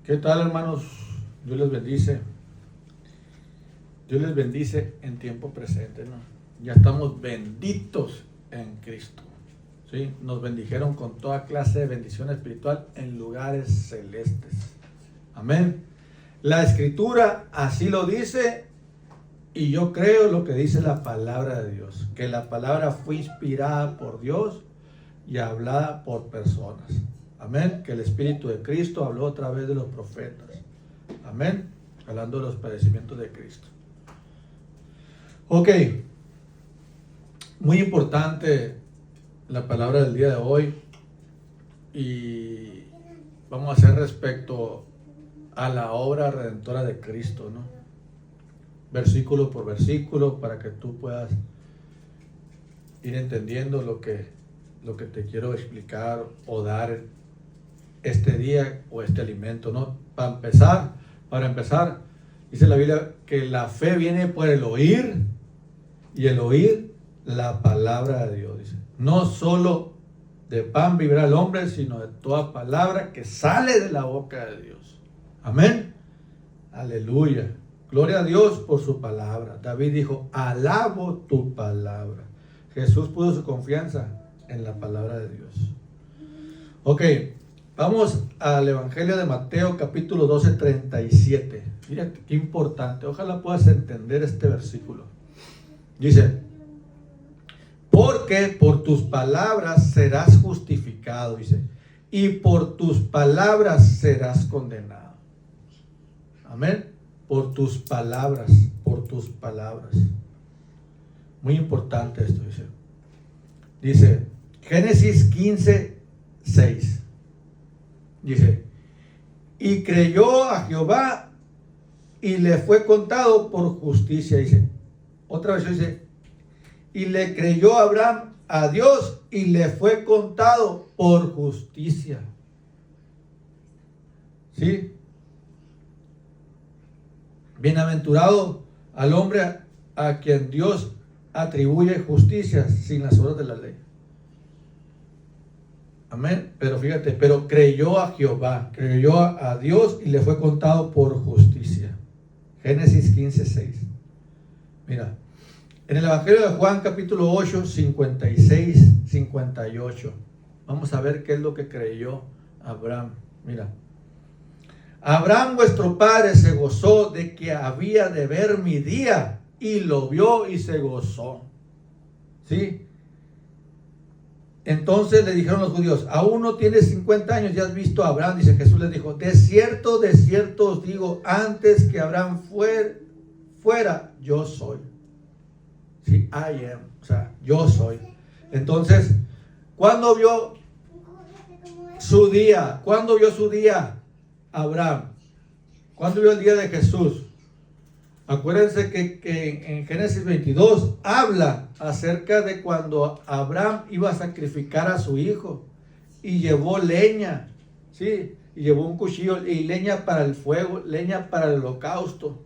¿Qué tal, hermanos? Dios les bendice. Dios les bendice en tiempo presente, ¿no? Ya estamos benditos en Cristo, ¿sí? Nos bendijeron con toda clase de bendición espiritual en lugares celestes. Amén. La Escritura así lo dice y yo creo lo que dice la palabra de Dios, que la palabra fue inspirada por Dios y hablada por personas. Amén. Que el Espíritu de Cristo habló a través de los profetas. Amén. Hablando de los padecimientos de Cristo. Ok. Muy importante la palabra del día de hoy. Y vamos a hacer respecto a la obra redentora de Cristo, ¿no? Versículo por versículo, para que tú puedas ir entendiendo lo que te quiero explicar o dar este día o este alimento, ¿no? Para empezar, dice la Biblia que la fe viene por el oír y el oír la palabra de Dios. Dice, no solo de pan vivirá el hombre, sino de toda palabra que sale de la boca de Dios. Amén. Aleluya. Gloria a Dios por su palabra. David dijo, alabo tu palabra. Jesús puso su confianza en la palabra de Dios. Ok, vamos al Evangelio de Mateo, capítulo 12, 37. Fíjate qué importante. Ojalá puedas entender este versículo. Dice, porque por tus palabras serás justificado, dice, y por tus palabras serás condenado. Amén. Por tus palabras, por tus palabras. Muy importante esto, dice. Dice, Génesis 15, 6. Dice, y creyó a Jehová y le fue contado por justicia. Dice, otra vez dice, y le creyó Abraham a Dios y le fue contado por justicia. ¿Sí? Bienaventurado al hombre a quien Dios atribuye justicia sin las obras de la ley. Amén. Pero fíjate, pero creyó a Jehová, creyó a Dios y le fue contado por justicia. Génesis 15, 6. Mira, en el Evangelio de Juan, capítulo 8, 56, 58. Vamos a ver qué es lo que creyó Abraham. Mira. Abraham vuestro padre se gozó de que había de ver mi día y lo vio y se gozó. ¿Sí? Entonces le dijeron los judíos, aún no tienes 50 años, ya has visto a Abraham. Dice, Jesús les dijo, de cierto os digo, antes que Abraham fuera, yo soy. Sí, I am, o sea, yo soy. Entonces, ¿cuándo vio su día? ¿Cuándo vio su día Abraham? ¿Cuándo vio el día de Jesús? Acuérdense que en Génesis 22 habla acerca de cuando Abraham iba a sacrificar a su hijo y llevó leña, ¿sí? Y llevó un cuchillo y leña para el fuego, leña para el holocausto,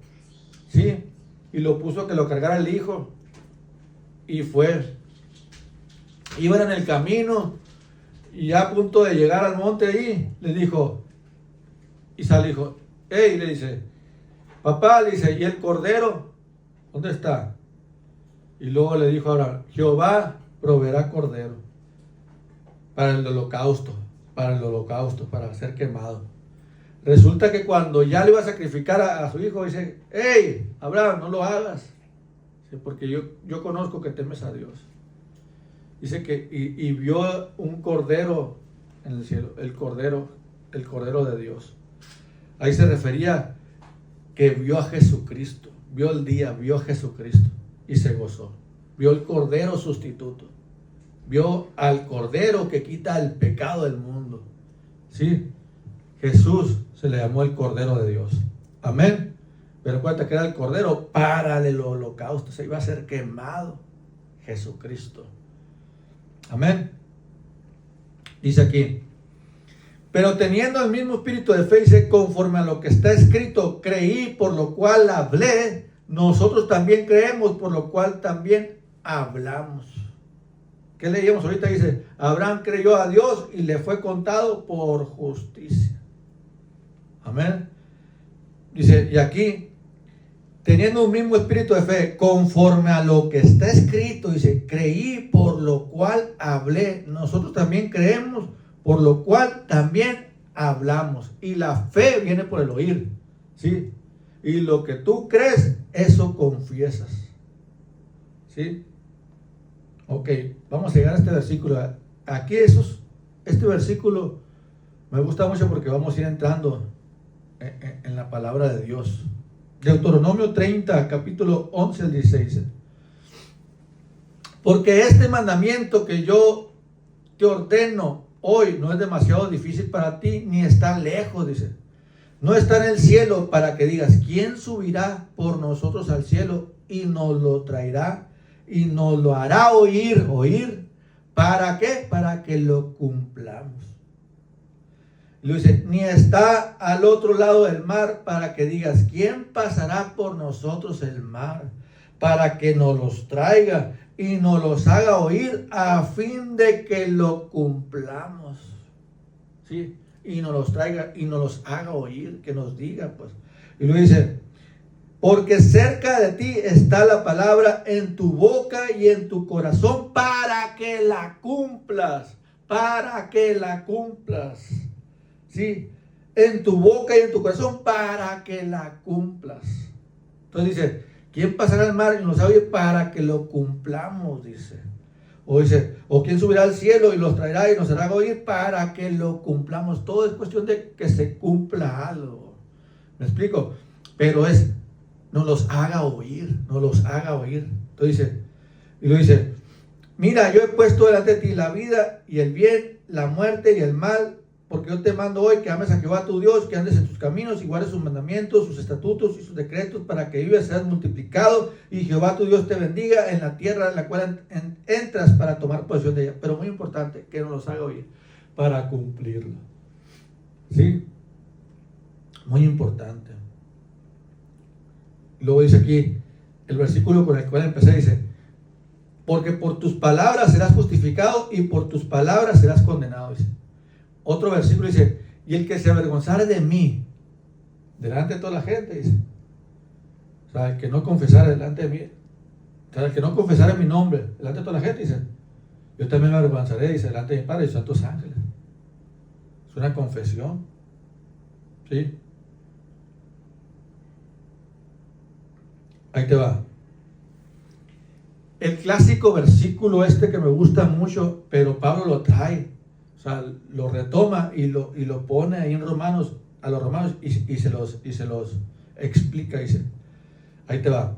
¿sí? Y lo puso que lo cargara el hijo y fue. Iban en el camino y ya a punto de llegar al monte ahí, le dijo, y sale dijo, hey, le dice, papá, le dice, ¿y el cordero? ¿Dónde está? Y luego le dijo ahora, Jehová proveerá cordero para el holocausto, para ser quemado. Resulta que cuando ya le iba a sacrificar a su hijo, dice, hey, Abraham, no lo hagas, porque yo conozco que temes a Dios. Dice que y vio un cordero en el cielo, el cordero de Dios. Ahí se refería que vio a Jesucristo, vio el día, vio a Jesucristo y se gozó. Vio el cordero sustituto, vio al cordero que quita el pecado del mundo. Sí, Jesús se le llamó el cordero de Dios. Amén. Pero cuenta que era el cordero para el holocausto, se iba a ser quemado Jesucristo. Amén. Dice aquí, pero teniendo el mismo espíritu de fe, dice, conforme a lo que está escrito, creí, por lo cual hablé, nosotros también creemos, por lo cual también hablamos. ¿Qué leíamos ahorita? Dice, Abraham creyó a Dios y le fue contado por justicia. Amén. Dice, y aquí, teniendo un mismo espíritu de fe, conforme a lo que está escrito, dice, creí, por lo cual hablé. Nosotros también creemos, por lo cual también hablamos. Y la fe viene por el oír, ¿sí? Y lo que tú crees, eso confiesas, ¿sí? Ok, vamos a llegar a este versículo. Aquí este versículo me gusta mucho porque vamos a ir entrando en la palabra de Dios. Deuteronomio 30, capítulo 11 al 16. Porque este mandamiento que yo te ordeno hoy no es demasiado difícil para ti, ni está lejos, dice. No está en el cielo para que digas, ¿quién subirá por nosotros al cielo y nos lo traerá y nos lo hará oír? ¿Para qué? Para que lo cumplamos. Y lo dice, ni está al otro lado del mar para que digas, ¿quién pasará por nosotros el mar? Para que nos los traiga y nos los haga oír a fin de que lo cumplamos. ¿Sí? Y nos los traiga y nos los haga oír, que nos diga, pues. Y lo dice, porque cerca de ti está la palabra en tu boca y en tu corazón para que la cumplas. Para que la cumplas. ¿Sí? En tu boca y en tu corazón para que la cumplas. Entonces dice, ¿quién pasará el mar y nos oye para que lo cumplamos? Dice. O dice, o quién subirá al cielo y los traerá y nos hará oír para que lo cumplamos. Todo es cuestión de que se cumpla algo. ¿Me explico? Pero nos los haga oír, nos los haga oír. Entonces dice, y lo dice, mira, yo he puesto delante de ti la vida y el bien, la muerte y el mal, porque yo te mando hoy que ames a Jehová tu Dios, que andes en tus caminos y guardes sus mandamientos, sus estatutos y sus decretos, para que vivas y seas multiplicado, y Jehová tu Dios te bendiga en la tierra en la cual entras para tomar posesión de ella. Pero muy importante, que nos los haga oír para cumplirlo. ¿Sí? Muy importante. Luego dice aquí, el versículo con el cual empecé, dice, porque por tus palabras serás justificado y por tus palabras serás condenado, dice. Otro versículo dice, y el que se avergonzare de mí, delante de toda la gente, dice. O sea, el que no confesara delante de mí, o sea, el que no confesara mi nombre delante de toda la gente, dice, yo también me avergonzaré, dice, delante de mi Padre y de santos ángeles. Es una confesión. ¿Sí? Ahí te va. El clásico versículo que me gusta mucho, pero Pablo lo trae. O sea, lo retoma y lo pone ahí en Romanos, a los romanos, y se los explica, dice. Ahí te va.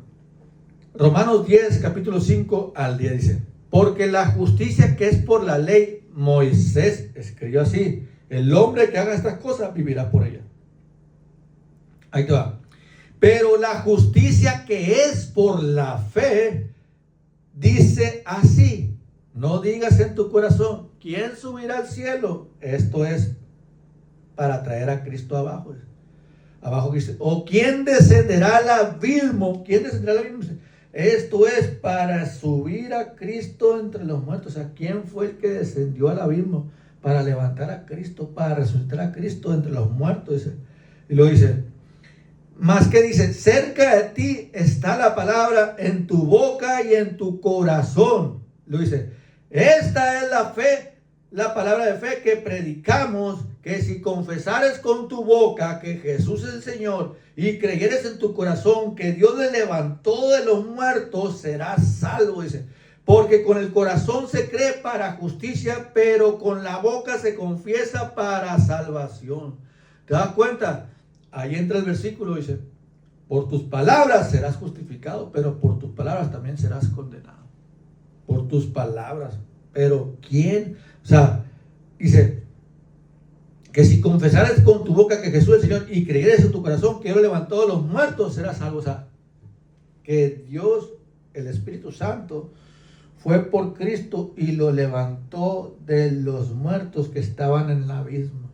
Romanos 10, capítulo 5 al 10 dice, porque la justicia que es por la ley, Moisés escribió así, el hombre que haga estas cosas vivirá por ella. Ahí te va. Pero la justicia que es por la fe, dice así, no digas en tu corazón, ¿quién subirá al cielo? Esto es para traer a Cristo abajo. Abajo dice, o ¿quién descenderá al abismo? ¿Quién descenderá al abismo? Esto es para subir a Cristo entre los muertos. O sea, ¿quién fue el que descendió al abismo? Para levantar a Cristo, para resucitar a Cristo entre los muertos. Dice. Y lo dice, más que dice, cerca de ti está la palabra en tu boca y en tu corazón. Lo dice, esta es la fe, la palabra de fe que predicamos, que si confesares con tu boca que Jesús es el Señor y creyeres en tu corazón que Dios le levantó de los muertos, serás salvo, dice. Porque con el corazón se cree para justicia, pero con la boca se confiesa para salvación. ¿Te das cuenta? Ahí entra el versículo, dice, por tus palabras serás justificado, pero por tus palabras también serás condenado. Por tus palabras. Pero ¿quién? O sea, dice, que si confesares con tu boca que Jesús es el Señor y creyeres en tu corazón que Dios levantó de los muertos, serás salvo. O sea, que Dios, el Espíritu Santo, fue por Cristo y lo levantó de los muertos que estaban en el abismo.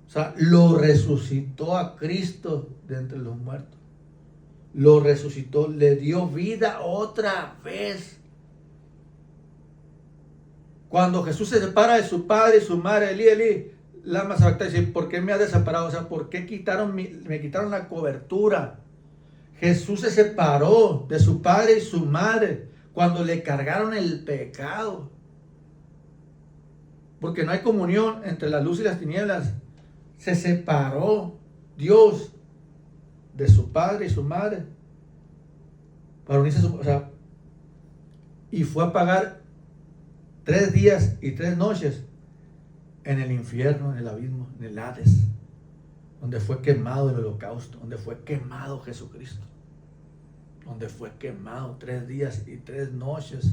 O sea, lo resucitó a Cristo de entre los muertos. Lo resucitó, le dio vida otra vez. Cuando Jesús se separa de su padre y su madre, Elí, Elí, lama sabactana, dice, ¿por qué me has desamparado? O sea, ¿por qué me quitaron la cobertura? Jesús se separó de su padre y su madre cuando le cargaron el pecado. Porque no hay comunión entre la luz y las tinieblas. Se separó Dios de su padre y su madre para unirse a su, o sea, y fue a pagar 3 días y 3 noches en el infierno, en el abismo, en el Hades, donde fue quemado el holocausto, donde fue quemado Jesucristo, donde fue quemado 3 días y 3 noches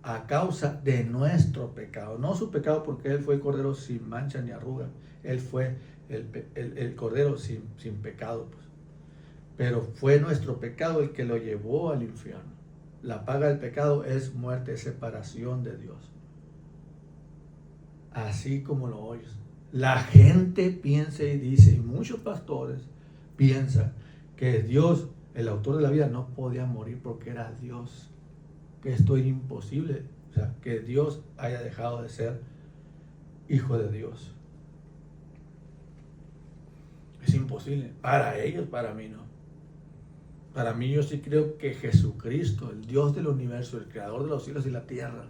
a causa de nuestro pecado, no su pecado, porque Él fue el Cordero sin mancha ni arruga, Él fue el Cordero sin pecado, pues. Pero fue nuestro pecado el que lo llevó al infierno. La paga del pecado es muerte, separación de Dios. Así como lo oyes. La gente piensa y dice, y muchos pastores piensan que Dios, el autor de la vida, no podía morir porque era Dios. Que esto era imposible. O sea, que Dios haya dejado de ser hijo de Dios. Es imposible. Para ellos, para mí no. Para mí yo sí creo que Jesucristo, el Dios del universo, el creador de los cielos y la tierra,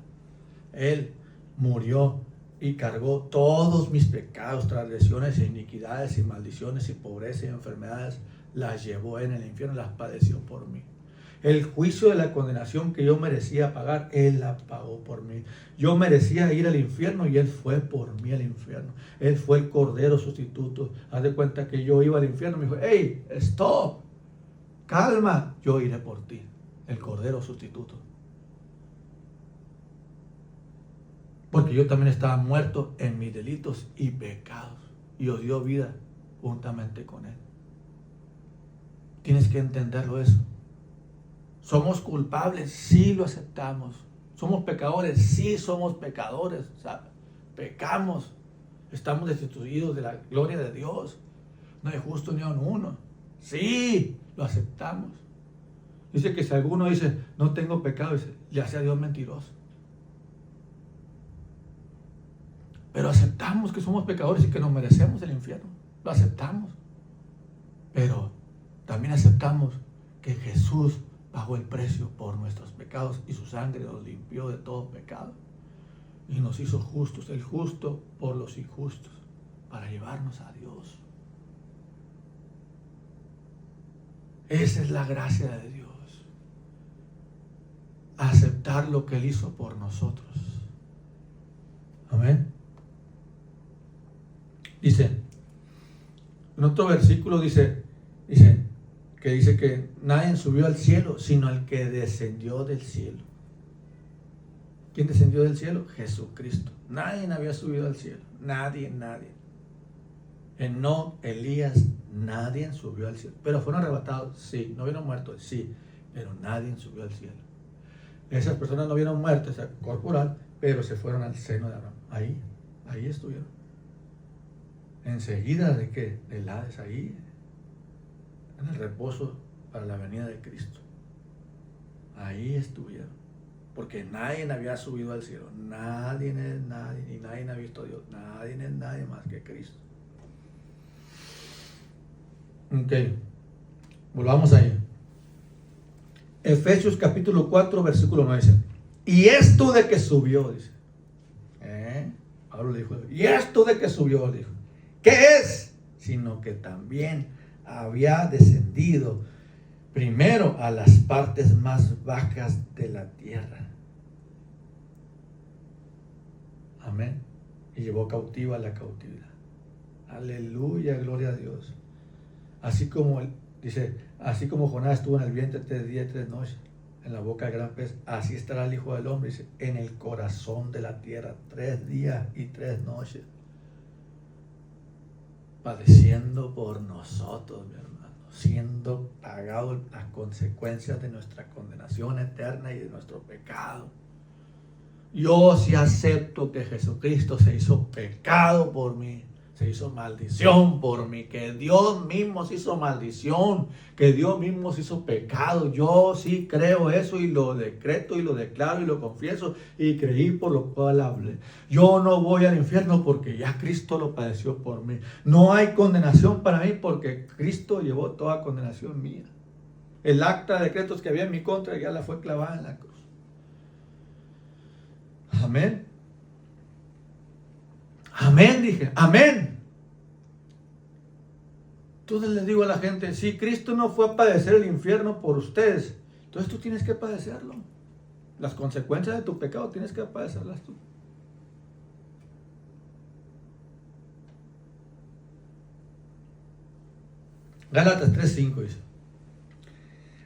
Él murió y cargó todos mis pecados, transgresiones, iniquidades y maldiciones y pobreza y enfermedades, las llevó en el infierno, las padeció por mí. El juicio de la condenación que yo merecía pagar, Él la pagó por mí. Yo merecía ir al infierno y Él fue por mí al infierno. Él fue el Cordero sustituto. Haz de cuenta que yo iba al infierno y me dijo, hey, stop. Calma, yo iré por ti, el Cordero sustituto. Porque yo también estaba muerto en mis delitos y pecados. Y os dio vida juntamente con Él. Tienes que entenderlo eso. Somos culpables, sí lo aceptamos. Somos pecadores, sí somos pecadores. O sea, pecamos. Estamos destituidos de la gloria de Dios. No hay justo ni aun uno. Sí, lo aceptamos. Dice que si alguno dice, no tengo pecado, dice, le hace a Dios mentiroso. Pero aceptamos que somos pecadores y que nos merecemos el infierno. Lo aceptamos. Pero también aceptamos que Jesús pagó el precio por nuestros pecados y su sangre nos limpió de todo pecado. Y nos hizo justos, el justo por los injustos, para llevarnos a Dios. Esa es la gracia de Dios. Aceptar lo que Él hizo por nosotros. Amén. Dice, en otro versículo dice que nadie subió al cielo, sino el que descendió del cielo. ¿Quién descendió del cielo? Jesucristo. Nadie había subido al cielo. Nadie. Enoc, Elías, nadie subió al cielo. Pero fueron arrebatados, sí. No vieron muertos, sí. Pero nadie subió al cielo. Esas personas no vieron muertos, o sea, corporal, pero se fueron al seno de Abraham. Ahí estuvieron. Enseguida de qué? Del Hades, ahí. En el reposo para la venida de Cristo. Ahí estuvieron. Porque nadie había subido al cielo. Nadie, y nadie ha visto a Dios. Nadie más que Cristo. Ok, volvamos ahí. Efesios capítulo 4, versículo 9 dice, y esto de que subió, dice. Pablo le dijo, y esto de que subió, dijo, ¿qué es? Sino que también había descendido primero a las partes más bajas de la tierra. Amén. Y llevó cautiva la cautividad. Aleluya, gloria a Dios. Así como así como Jonás estuvo en el vientre 3 días y 3 noches, en la boca del gran pez, así estará el Hijo del Hombre, dice, en el corazón de la tierra 3 días y 3 noches, padeciendo por nosotros, mi hermano, siendo pagado las consecuencias de nuestra condenación eterna y de nuestro pecado. Yo sí acepto que Jesucristo se hizo pecado por mí, se hizo maldición por mí, que Dios mismo se hizo maldición, que Dios mismo se hizo pecado. Yo sí creo eso y lo decreto y lo declaro y lo confieso y creí por lo cual hablé. Yo no voy al infierno porque ya Cristo lo padeció por mí. No hay condenación para mí porque Cristo llevó toda condenación mía. El acta de decretos que había en mi contra ya la fue clavada en la cruz. Amén. Amén, dije, amén. Entonces les digo a la gente, si Cristo no fue a padecer el infierno por ustedes, entonces tú tienes que padecerlo. Las consecuencias de tu pecado tienes que padecerlas tú. Gálatas 3:5 dice: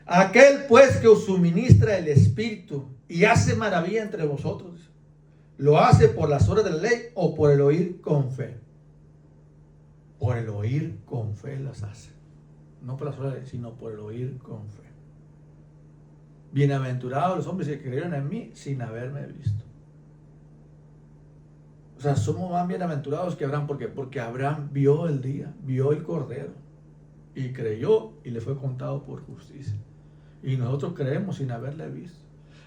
aquel pues que os suministra el Espíritu y hace maravilla entre vosotros, ¿lo hace por las obras de la ley o por el oír con fe? Por el oír con fe las hace. No por las obras de la ley, sino por el oír con fe. Bienaventurados los hombres que creyeron en mí sin haberme visto. O sea, somos más bienaventurados que Abraham. ¿Por qué? Porque Abraham vio el día, vio el cordero y creyó y le fue contado por justicia. Y nosotros creemos sin haberle visto.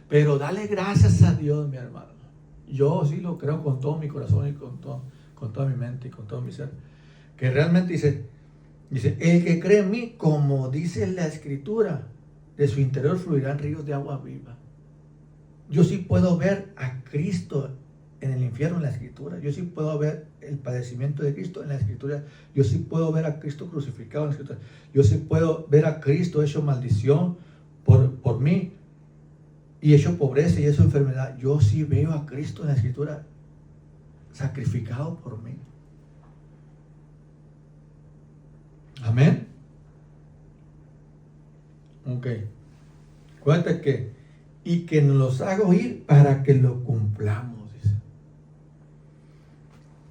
Pero dale gracias a Dios, mi hermano. Yo sí lo creo con todo mi corazón y con toda mi mente y con todo mi ser. Que realmente dice, el que cree en mí, como dice la Escritura, de su interior fluirán ríos de agua viva. Yo sí puedo ver a Cristo en el infierno en la Escritura. Yo sí puedo ver el padecimiento de Cristo en la Escritura. Yo sí puedo ver a Cristo crucificado en la Escritura. Yo sí puedo ver a Cristo hecho maldición por mí y hecho pobreza y hecho enfermedad. Yo sí veo a Cristo en la Escritura sacrificado por mí. Amén. Ok. Acuérdate que nos los haga oír para que lo cumplamos, dice.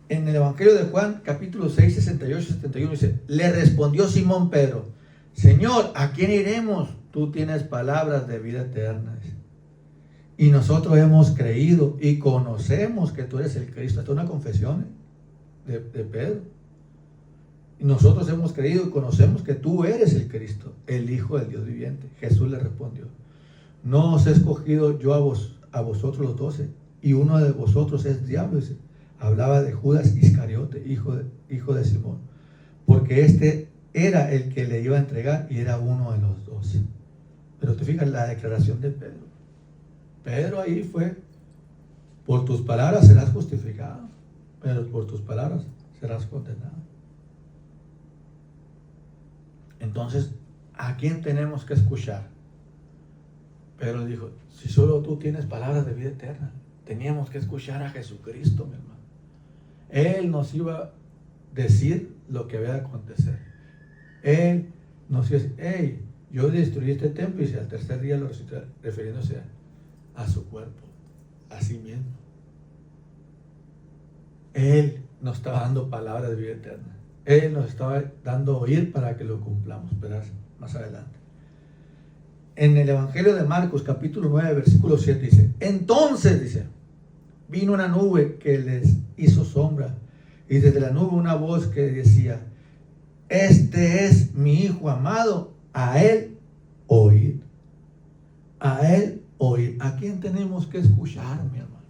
En el Evangelio de Juan, capítulo 6, 68 y 71, dice: le respondió Simón Pedro: Señor, ¿a quién iremos? Tú tienes palabras de vida eterna. Dice. Y nosotros hemos creído y conocemos que tú eres el Cristo. Esta es una confesión de Pedro. Y nosotros hemos creído y conocemos que tú eres el Cristo, el Hijo del Dios viviente. Jesús le respondió: no os he escogido yo a vosotros los 12, y uno de vosotros es diablo. Dice. Hablaba de Judas Iscariote, hijo de Simón, porque este era el que le iba a entregar y era uno de los 12. Pero te fijas la declaración de Pedro. Pedro ahí fue: por tus palabras serás justificado, pero por tus palabras serás condenado. Entonces, ¿a quién tenemos que escuchar? Pedro dijo: si solo tú tienes palabras de vida eterna, teníamos que escuchar a Jesucristo, mi hermano. Él nos iba a decir lo que había de acontecer. Él nos iba a decir: hey, yo destruí este templo y al tercer día lo resucité, refiriéndose a su cuerpo, a sí mismo. Él nos estaba dando palabras de vida eterna. Él nos estaba dando oír para que lo cumplamos. Verás más adelante. En el Evangelio de Marcos, capítulo 9, versículo 7, dice: entonces, dice, vino una nube que les hizo sombra, y desde la nube una voz que decía: este es mi Hijo amado, a él oíd. A él oíd. ¿A quién tenemos que escuchar, mi hermano?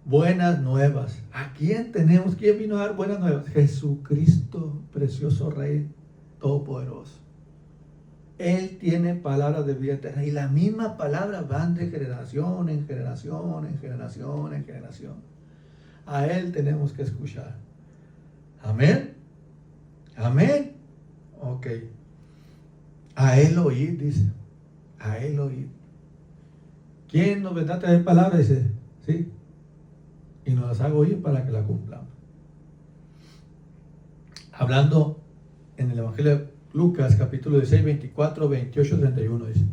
Buenas nuevas. ¿A quién tenemos? ¿Quién vino a dar buenas nuevas? Jesucristo, precioso Rey Todopoderoso. Él tiene palabras de vida eterna. Y las mismas palabras van de generación en generación, en generación, en generación. A Él tenemos que escuchar. Amén. Amén. Ok. A Él oír, dice. A Él oír. ¿Quién nos vendrá a traer palabras? Dice, sí. Y nos las haga oír para que la cumplamos. Hablando en el Evangelio de Lucas, capítulo 16, 24, 28, 31, dice.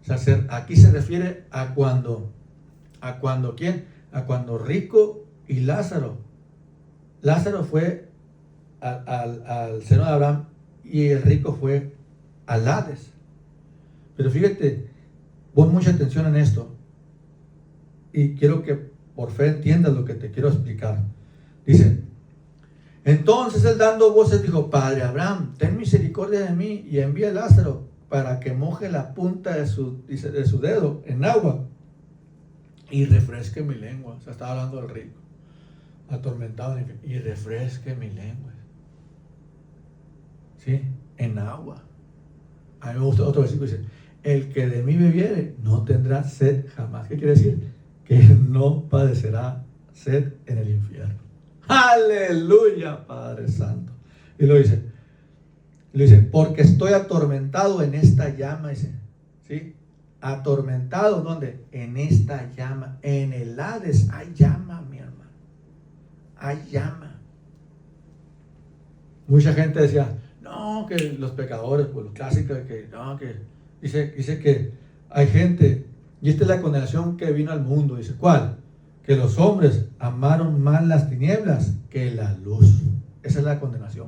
O sea, aquí se refiere a cuando ¿quién? A cuando Rico y Lázaro. Lázaro fue al seno de Abraham y el rico fue al Hades. Pero fíjate, pon mucha atención en esto. Y quiero que por fe entiendas lo que te quiero explicar. Dice, entonces él dando voces dijo, Padre Abraham, ten misericordia de mí y envía a Lázaro para que moje la punta de su dedo en agua y refresque mi lengua. O sea, estaba hablando del rico, atormentado en el infierno, y refresque mi lengua. ¿Sí? En agua. A mí me gusta otro versículo, dice, el que de mí bebiere no tendrá sed jamás. ¿Qué quiere decir? Que no padecerá sed en el infierno. Aleluya, Padre Santo. Y lo dice, porque estoy atormentado en esta llama, dice, ¿sí? Atormentado, ¿dónde? En esta llama. En el Hades hay llama, mi hermano. Hay llama. Mucha gente decía, no, que los pecadores, pues los clásicos, que no, que dice que hay gente, y esta es la condenación que vino al mundo, dice, ¿cuál? Que los hombres amaron más las tinieblas que la luz. Esa es la condenación.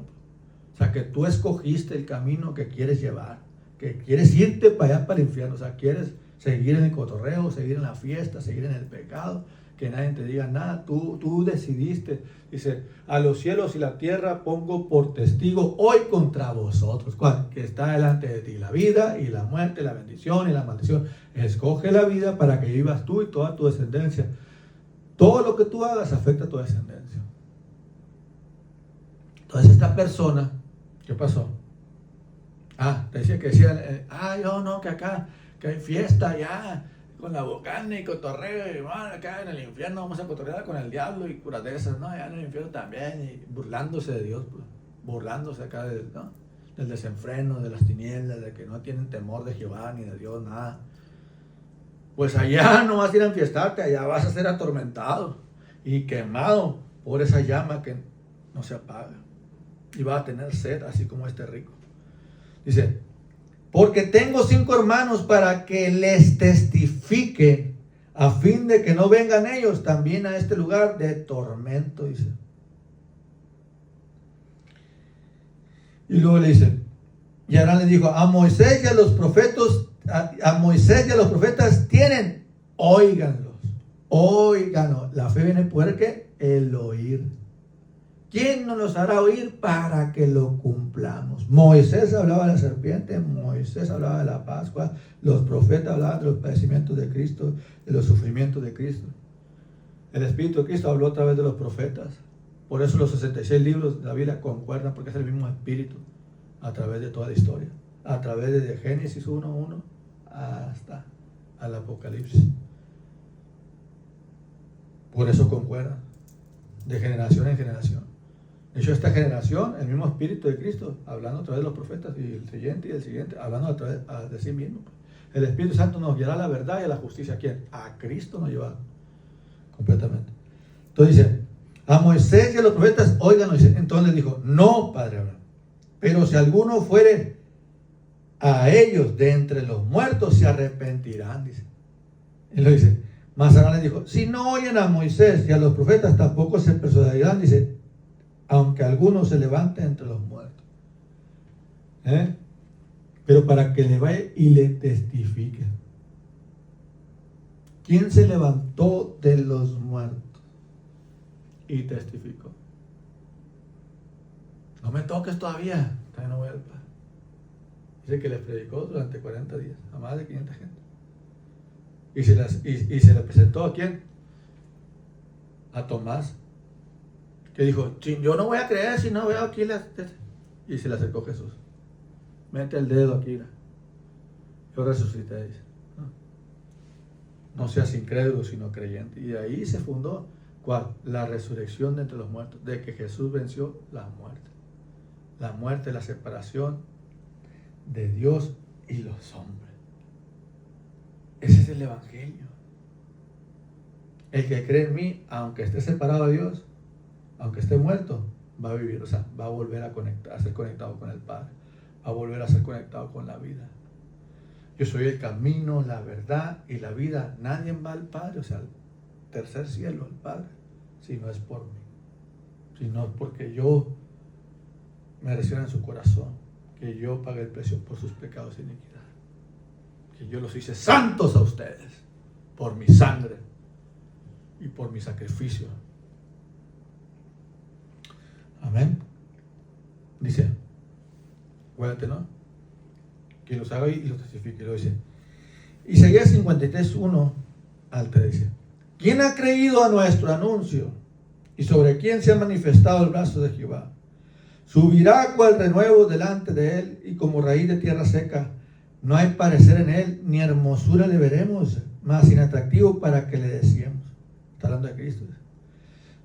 O sea, que tú escogiste el camino que quieres llevar, que quieres irte para allá, para el infierno. O sea, quieres seguir en el cotorreo, seguir en la fiesta, seguir en el pecado, que nadie te diga nada. Tú decidiste. Dice, a los cielos y la tierra pongo por testigo hoy contra vosotros. ¿Cuál? Que está delante de ti la vida y la muerte, la bendición y la maldición. Escoge la vida para que vivas tú y toda tu descendencia. Todo lo que tú hagas afecta a tu descendencia. Entonces esta persona, ¿qué pasó? Te decía que decían, yo no, que acá, que hay fiesta ya, con la bocana y cotorreo, y bueno, acá en el infierno vamos a cotorrear con el diablo y curas de esas, ¿no? Ya en el infierno también, y burlándose de Dios, pues, burlándose acá del desenfreno, de las tinieblas, de que no tienen temor de Jehová ni de Dios, nada. Pues allá no vas a ir a enfiestarte, allá vas a ser atormentado y quemado por esa llama que no se apaga. Y vas a tener sed, así como este rico. Dice, porque tengo 5 hermanos para que les testifiquen, a fin de que no vengan ellos también a este lugar de tormento, dice. Y luego le dice, y Aarón le dijo, a Moisés y a los profetas, a Moisés y a los profetas tienen, óiganlos. La fe viene por ¿qué? El oír. ¿Quién nos los hará oír para que lo cumplamos? Moisés hablaba de la serpiente, Moisés hablaba de la Pascua, los profetas hablaban de los padecimientos de Cristo, de los sufrimientos de Cristo. El Espíritu de Cristo habló a través de los profetas. Por eso los 66 libros de la Biblia concuerdan, porque es el mismo Espíritu a través de toda la historia. A través de Génesis 1:1 hasta al Apocalipsis. Por eso concuerdan, de generación en generación. De hecho, esta generación, el mismo Espíritu de Cristo, hablando a través de los profetas, y el siguiente, hablando a través de sí mismo. El Espíritu Santo nos guiará a la verdad y a la justicia. ¿A quién? A Cristo nos lleva completamente. Entonces dice, a Moisés y a los profetas, óiganlo. Entonces le dijo, no, Padre Abraham, pero si alguno fuere a ellos de entre los muertos, se arrepentirán, dice. Y lo dice, mas Abraham les dijo, si no oyen a Moisés y a los profetas, tampoco se persuadirán, dice, aunque alguno se levante entre los muertos. Pero para que le vaya y le testifique. ¿Quién se levantó de los muertos y testificó? No me toques todavía no voy al Padre. Dice que les predicó durante 40 días a más de 500 gente. Y se le presentó ¿a quién? A Tomás, que dijo, yo no voy a creer si no veo aquí y se le acercó Jesús. Mete el dedo aquí, yo resucité, dice. No seas incrédulo, sino creyente. Y de ahí se fundó, ¿cuál? La resurrección de entre los muertos, de que Jesús venció la muerte. La muerte, la separación de Dios y los hombres. Ese es el Evangelio. El que cree en mí, aunque esté separado de Dios, aunque esté muerto, va a vivir, o sea, va a volver a ser conectado con el Padre, va a volver a ser conectado con la vida. Yo soy el camino, la verdad y la vida. Nadie va al Padre, o sea, al tercer cielo, al Padre, si no es por mí, si no es porque yo me reciba en su corazón, que yo pague el precio por sus pecados e iniquidad, que yo los hice santos a ustedes por mi sangre y por mi sacrificio. Amén. Dice, acuérdate, ¿no? Que los haga y los testifique. Lo dice. Isaías 53:1 al 3 dice: ¿Quién ha creído a nuestro anuncio? ¿Y sobre quién se ha manifestado el brazo de Jehová? Subirá cual renuevo delante de él, y como raíz de tierra seca. No hay parecer en él, ni hermosura le veremos, mas inatractivo para que le deseemos. Está hablando de Cristo.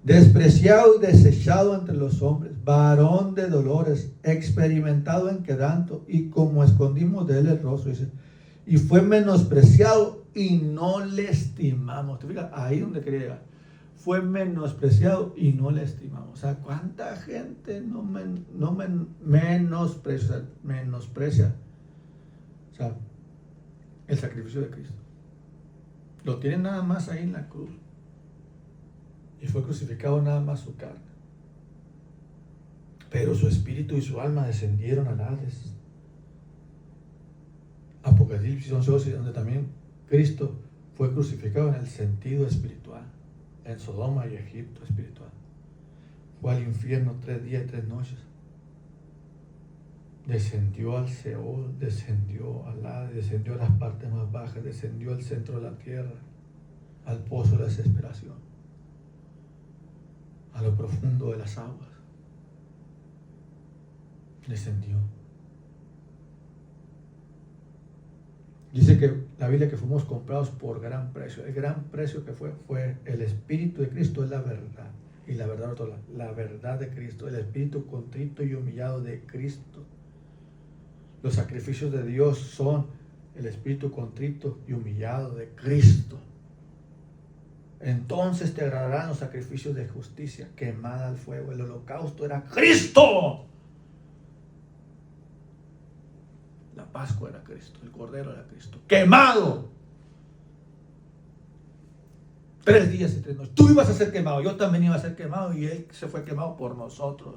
Despreciado y desechado entre los hombres, varón de dolores, experimentado en quebranto, y como escondimos de él el rostro, dice, y fue menospreciado y no le estimamos. ¿Te fijas? Ahí donde quería llegar. Fue menospreciado y no le estimamos. O sea, ¿cuánta gente menosprecia? O sea, el sacrificio de Cristo. Lo tienen nada más ahí en la cruz. Y fue crucificado nada más su carne. Pero su espíritu y su alma descendieron al Hades. Apocalipsis 11:12, donde también Cristo fue crucificado en el sentido espiritual. En Sodoma y Egipto espiritual. Fue al infierno 3 días y 3 noches. Descendió al Seol, descendió al Hades, descendió a las partes más bajas, descendió al centro de la tierra, al pozo de la desesperación, a lo profundo de las aguas. Descendió. Dice que la Biblia que fuimos comprados por gran precio. El gran precio que fue el Espíritu de Cristo, es la verdad. Y la verdad, la verdad de Cristo, el Espíritu contrito y humillado de Cristo. Los sacrificios de Dios son el Espíritu contrito y humillado de Cristo. Entonces te agradarán los sacrificios de justicia, quemada al fuego. El holocausto era Cristo. La Pascua era Cristo, el Cordero era Cristo, quemado. 3 días y 3 noches. Tú ibas a ser quemado, yo también iba a ser quemado, y Él se fue quemado por nosotros.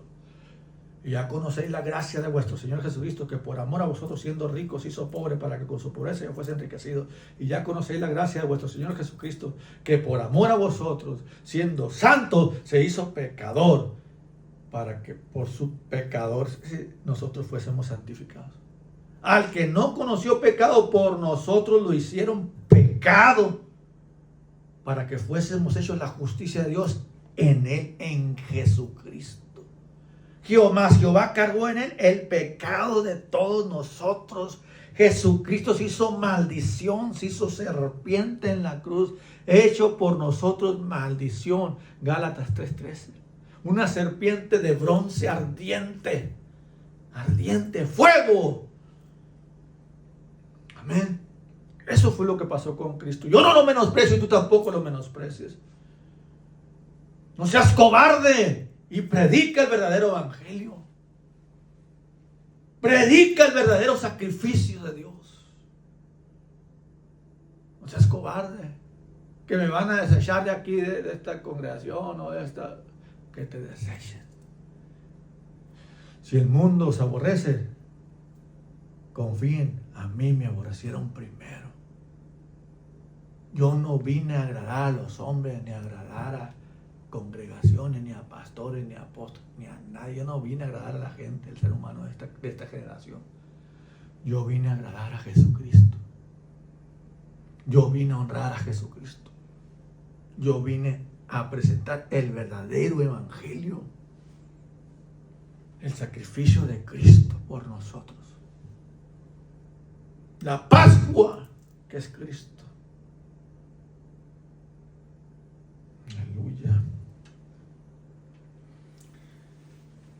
Y ya conocéis la gracia de vuestro Señor Jesucristo, que por amor a vosotros, siendo ricos, hizo pobre, para que con su pobreza yo fuese enriquecido. Y ya conocéis la gracia de vuestro Señor Jesucristo, que por amor a vosotros, siendo santo, se hizo pecador, para que por su pecador nosotros fuésemos santificados. Al que no conoció pecado, por nosotros lo hicieron pecado, para que fuésemos hechos la justicia de Dios en él, en Jesucristo. Jehová cargó en él el pecado de todos nosotros. Jesucristo se hizo maldición, se hizo serpiente en la cruz, hecho por nosotros maldición. Gálatas 3:13. Una serpiente de bronce ardiente, fuego. Amén. Eso fue lo que pasó con Cristo. Yo no lo menosprecio y tú tampoco lo menosprecies. No seas cobarde y predica el verdadero evangelio. Predica el verdadero sacrificio de Dios. No seas cobarde. Que me van a desechar de aquí, de esta congregación o de esta. Que te desechen. Si el mundo os aborrece, confíen, a mí me aborrecieron primero. Yo no vine a agradar a los hombres, ni a agradar a congregaciones, ni a pastores, ni a apóstoles, ni a nadie. Yo no vine a agradar a la gente, el ser humano de esta generación. Yo vine a agradar a Jesucristo. Yo vine a honrar a Jesucristo. Yo vine a presentar el verdadero evangelio. El sacrificio de Cristo por nosotros. La Pascua, que es Cristo. Aleluya.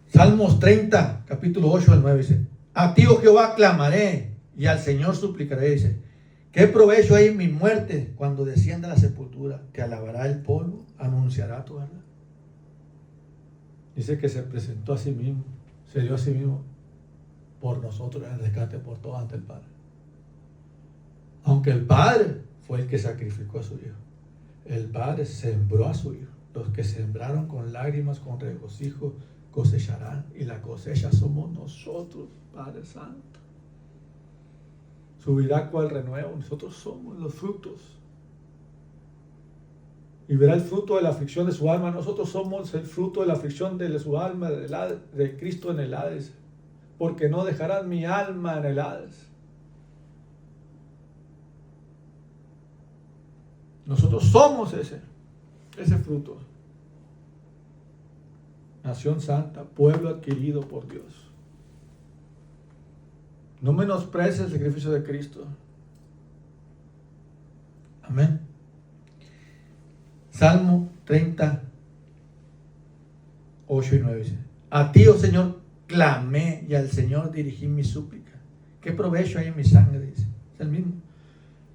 Salmos 30, capítulo 8 al 9 dice: a ti, oh Jehová, clamaré, y al Señor suplicaré. Dice: ¿qué provecho hay en mi muerte cuando descienda a la sepultura? Te alabará el polvo, anunciará tu verdad. Dice que se presentó a sí mismo, se dio a sí mismo por nosotros en el rescate por todo ante el Padre. Aunque el Padre fue el que sacrificó a su Hijo. El Padre sembró a su Hijo. Los que sembraron con lágrimas, con regocijo, cosecharán. Y la cosecha somos nosotros, Padre Santo. Subirá cual renuevo. Nosotros somos los frutos. y verá el fruto de la aflicción de su alma. Nosotros somos el fruto de la aflicción de su alma, de Cristo en el Hades, porque no dejarán mi alma en el Hades. Nosotros somos ese fruto. Nación santa, pueblo adquirido por Dios. No menosprecies el sacrificio de Cristo. Amén. Salmo 30, 8 y 9 dice: a ti, oh Señor, clamé y al Señor dirigí mi súplica. ¿Qué provecho hay en mi sangre? Dice. Es el mismo.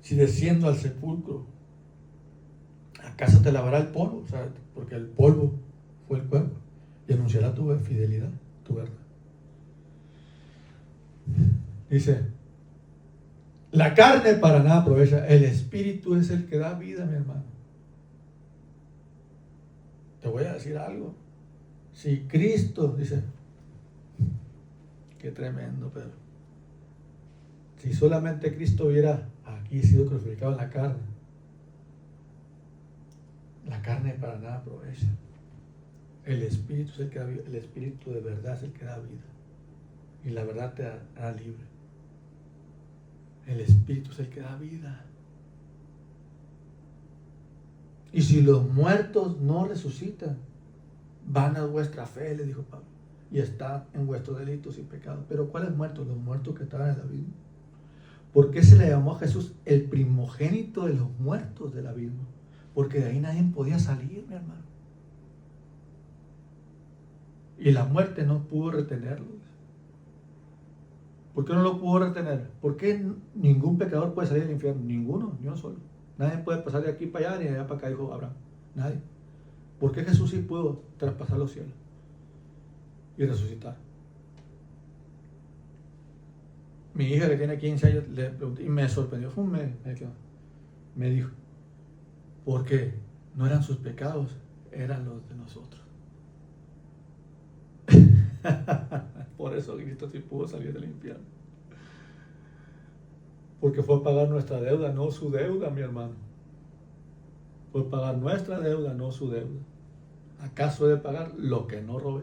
Si desciendo al sepulcro, ¿acaso te lavará el polvo? O sea, porque el polvo fue el cuerpo. Y anunciará tu fidelidad, tu verdad. Dice: la carne para nada aprovecha, el espíritu es el que da vida, mi hermano. Te voy a decir algo. Si Cristo, dice, qué tremendo, Pedro. Si solamente Cristo hubiera aquí sido crucificado en la carne para nada aprovecha. El espíritu es el que da vida, el espíritu de verdad es el que da vida. Y la verdad te hará libre. El espíritu es el que da vida. Y si los muertos no resucitan, van a vuestra fe, le dijo Pablo, y están en vuestros delitos y pecados. Pero ¿cuáles muertos? Los muertos que estaban en la abismo. ¿Por qué se le llamó a Jesús el primogénito de los muertos del abismo? Porque de ahí nadie podía salir, mi hermano. Y la muerte no pudo retenerlo. ¿Por qué no lo pudo retener? ¿Por qué ningún pecador puede salir del infierno? Ninguno, ni uno solo. Nadie puede pasar de aquí para allá ni de allá para acá, dijo Abraham. Nadie. ¿Por qué Jesús sí pudo traspasar los cielos y resucitar? Mi hija, que tiene 15 años, le pregunté y me sorprendió. Fue un mes. Me dijo: porque no eran sus pecados, eran los de nosotros. Por eso Cristo sí pudo salir del infierno. Porque fue a pagar nuestra deuda, no su deuda, mi hermano. Fue a pagar nuestra deuda, no su deuda. ¿Acaso he de pagar lo que no robé?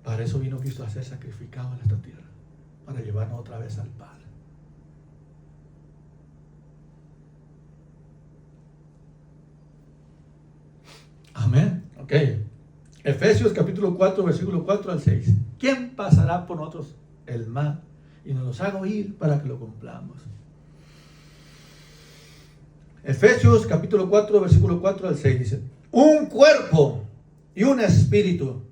Para eso vino Cristo a ser sacrificado en esta tierra, para llevarnos otra vez al Padre. Amén. Ok. Efesios capítulo 4, versículo 4 al 6. ¿Quién pasará por nosotros el mal y nos los haga oír para que lo cumplamos? Efesios capítulo 4, versículo 4 al 6 dice: un cuerpo y un espíritu,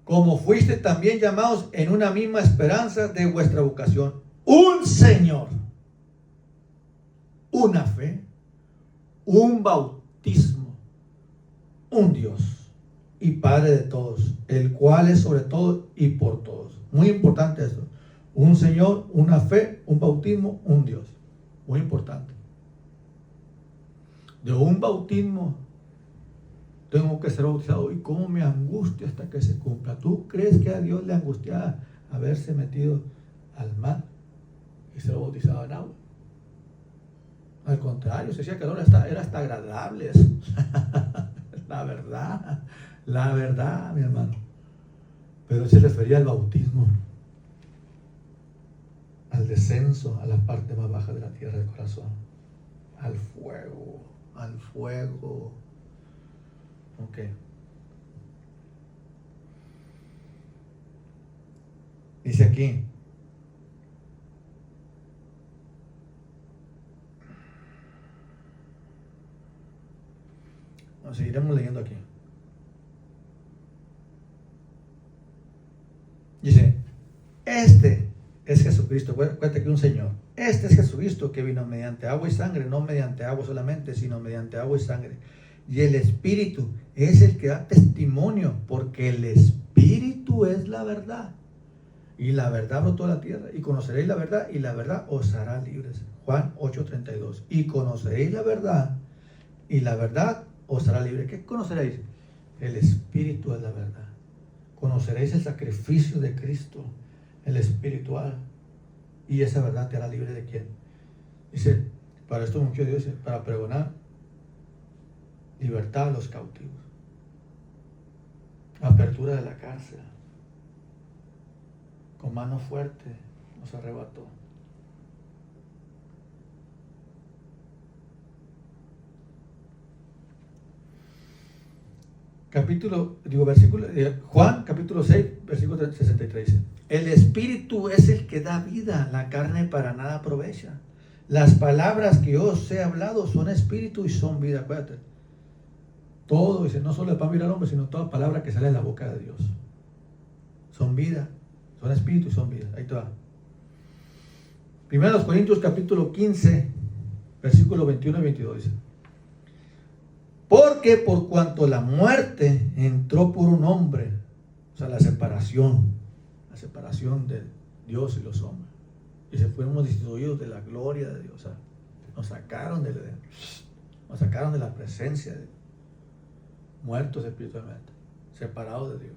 como fuiste también llamados en una misma esperanza de vuestra vocación. Un Señor, una fe, un bautismo, un Dios y Padre de todos, el cual es sobre todo y por todos. Muy importante esto. Un Señor, una fe, un bautismo, un Dios. Muy importante. De un bautismo tengo que ser bautizado. ¿Y cómo me angustia hasta que se cumpla? ¿Tú crees que a Dios le angustiaba haberse metido al mar y ser bautizado en agua? Al contrario, se decía que ahora era hasta agradable eso. La verdad, mi hermano. Pero él se refería al bautismo, al descenso a la parte más baja de la tierra del corazón, al fuego. Ok. Dice aquí: seguiremos leyendo aquí. Dice: este es Jesucristo. Cuenta que un Señor. Este es Jesucristo que vino mediante agua y sangre, no mediante agua solamente, sino mediante agua y sangre. Y el Espíritu es el que da testimonio, porque el Espíritu es la verdad. Y la verdad brotó a la tierra. Y conoceréis la verdad, y la verdad os hará libres. Juan 8:32. Y conoceréis la verdad, y la verdad os hará libre. ¿Qué conoceréis? El Espíritu es la verdad. Conoceréis el sacrificio de Cristo, el espiritual. Y esa verdad te hará libre ¿de quién? Dice: Para esto mucho Dios, para pregonar libertad a los cautivos, apertura de la cárcel, con mano fuerte nos arrebató. Juan capítulo 6, versículo 63 dice: el Espíritu es el que da vida, la carne para nada aprovecha. Las palabras que yo os he hablado son espíritu y son vida. Acuérdate, todo, dice, no solo el pan vive al hombre, sino toda palabra que sale de la boca de Dios. Son vida, son espíritu y son vida. Ahí te va. Primero Corintios capítulo 15, versículo 21 y 22 dice: porque por cuanto la muerte entró por un hombre, o sea, la separación de Dios y los hombres, y se fuimos destituidos de la gloria de Dios, o sea, nos sacaron del Edén, nos sacaron de la presencia de Dios, muertos espiritualmente, separados de Dios.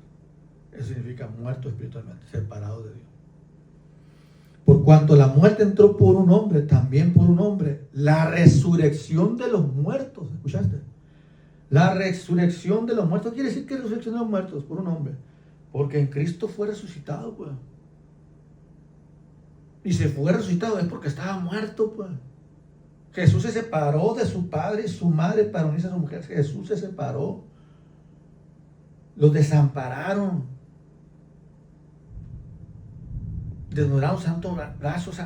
Eso significa muertos espiritualmente, separados de Dios. Por cuanto la muerte entró por un hombre, también por un hombre, la resurrección de los muertos, ¿escuchaste? La resurrección de los muertos quiere decir que resurrección de los muertos por un hombre, porque en Cristo fue resucitado, pues. Y se fue resucitado es porque estaba muerto, pues. Jesús se separó de su padre y su madre para unirse a su mujer. Jesús se separó. Los desampararon. Desnudaron santos brazos.